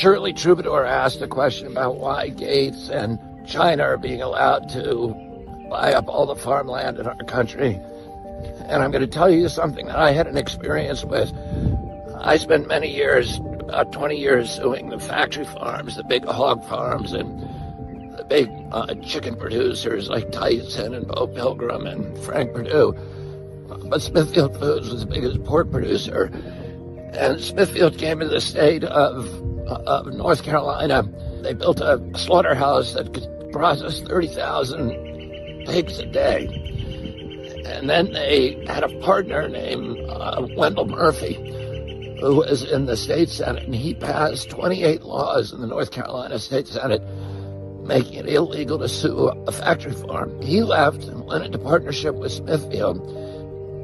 Shirley Troubadour asked a question about why Gates and China are being allowed to buy up all the farmland in our country. And I'm going to tell you something that I had an experience with. I spent many years, about 20 years, suing the factory farms, the big hog farms, and the big chicken producers like Tyson and Bo Pilgrim and Frank Perdue. But Smithfield Foods was the biggest pork producer. And Smithfield came to the state of North Carolina. They built a slaughterhouse that could process 30,000 pigs a day. And then they had a partner named Wendell Murphy, who was in the state Senate, and he passed 28 laws in the North Carolina State Senate making it illegal to sue a factory farm. He left and went into partnership with Smithfield,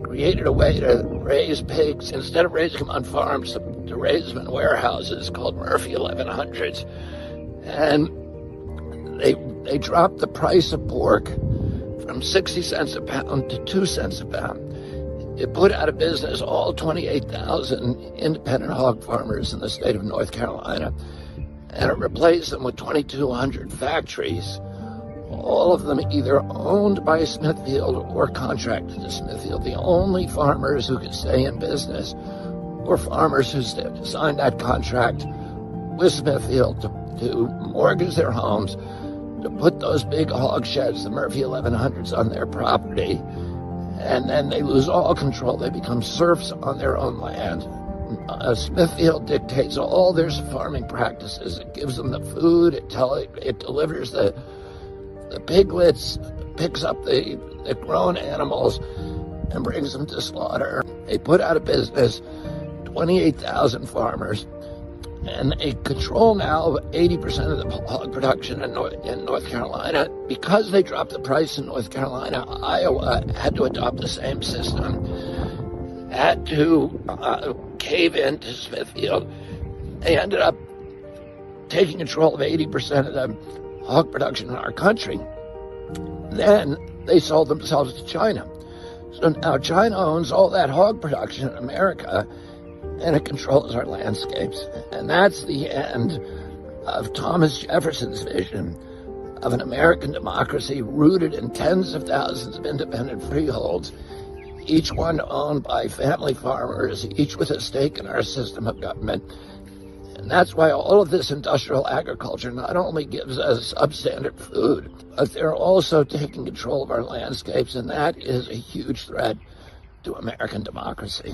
created a way to raise pigs, instead of raising them on farms, to raise them in warehouses called Murphy 1100s. And they dropped the price of pork from 60 cents a pound to 2 cents a pound. It put out of business all 28,000 independent hog farmers in the state of North Carolina, and it replaced them with 2,200 factories, all of them either owned by Smithfield or contracted to Smithfield. The only farmers who could stay in business were farmers who signed that contract with Smithfield to mortgage their homes, to put those big hog sheds, the Murphy 1100s, on their property, and then they lose all control. They become serfs on their own land. Smithfield dictates all their farming practices. It gives them the food. It delivers the piglets, picks up the grown animals, and brings them to slaughter. They put out of business 28,000 farmers, and they control now 80% of the hog production in North Carolina. Because they dropped the price in North Carolina, Iowa had to adopt the same system, had to cave in to Smithfield. They ended up taking control of 80% of the hog production in our country. Then they sold themselves to China. So now China owns all that hog production in America, and it controls our landscapes. And that's the end of Thomas Jefferson's vision of an American democracy rooted in tens of thousands of independent freeholds, each one owned by family farmers, each with a stake in our system of government. And that's why all of this industrial agriculture not only gives us substandard food, but they're also taking control of our landscapes, and that is a huge threat to American democracy.